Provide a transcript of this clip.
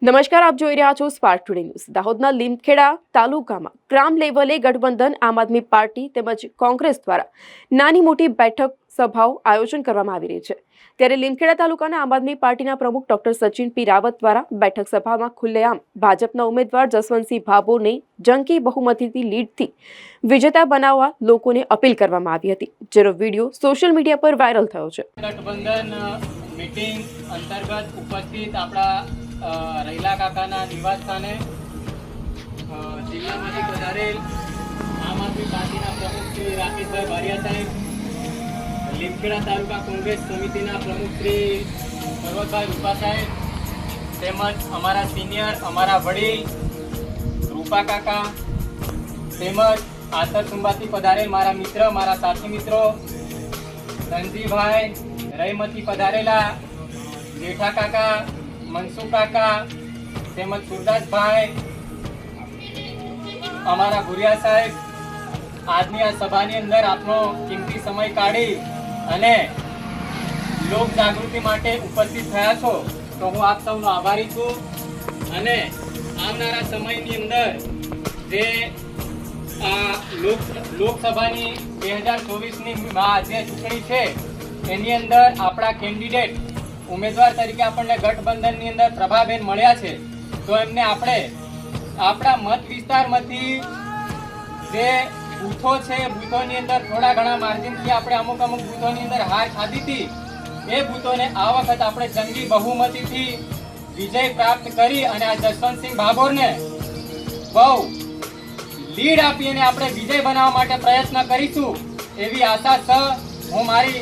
નમસ્કાર, આપ જોઈ રહ્યા છો સ્પાર્ક ટુડે ન્યૂઝ। દાહોદના લીમખેડા તાલુકામાં ગ્રામ લેવલે ગઠબંધન આમ આદમી પાર્ટી તેમજ કોંગ્રેસ દ્વારા નાની મોટી બેઠક સભાઓ આયોજન કરવામાં આવી રહી છે। ત્યારે લીમખેડા તાલુકાના આમ આદમી પાર્ટીના પ્રમુખ ડોક્ટર સચિન પી રાવત દ્વારા બેઠક સભામાં ખુલ્લેઆમ ભાજપના ઉમેદવાર જસવંતસિંહ ભાભોરને જંગી બહુમતીથી લીડથી વિજેતા બનાવવા લોકોને અપીલ કરવામાં આવી હતી, જેનો વિડીયો સોશિયલ મીડિયા પર વાયરલ થયો છે। ગઠબંધન મીટિંગ અંતર્ગત ઉપસ્થિત આપણા રૈલા કાકાના નિવાસ સ્થાને જિલ્લામાંથી પધારેલ આમ આદમી પાર્ટીના પ્રમુખ શ્રી રાકેશભાઈ બારિયા સાહેબ, લીમખેડા તાલુકા કોંગ્રેસ સમિતિના પ્રમુખ શ્રી પર્વતભાઈ રૂપા સાહેબ, તેમજ અમારા સિનિયર, અમારા વડીલ રૂપા કાકા, તેમજ આતર સુંબાથી પધારેલ મારા મિત્ર, મારા સાથી મિત્રો ધનજીભાઈ, રહીમતી પધારેલા જેઠા કાકા, મનસુખ કાકા, તેમજ સુરદાસભાઈ, અમારા ભુરિયા સાહેબ, આજની આ સભાની અંદર આપનો કિંમતી સમય કાઢી અને લોક જાગૃતિ માટે ઉપસ્થિત થયા છો, તો હું આપ સૌનો આભારી છું। અને આવનારા સમયની અંદર જે લોકસભાની 2024ની જે ચૂંટણી છે એની અંદર આપણા કેન્ડિડેટ ઉમેદવાર તરીકે આપણને ગઠબંધનની અંદર પ્રભાબેન મળ્યા છે, તો એમને આપણે આપણા મત વિસ્તારમાંથી જે બૂથો છે, બૂથોની અંદર થોડા ઘણા માર્જિનથી આપણે અમુક બૂથોની અંદર હાર ખાધી હતી, એ બૂથોને આ વખત આપણે જંગી બહુમતીથી વિજય પ્રાપ્ત કરી અને આ જસવંતસિંહ ભાભોરને બહુ લીડ આપીને આપણે વિજય બનાવવા માટે પ્રયત્ન કરીશું, એવી આશા છે। હું મારી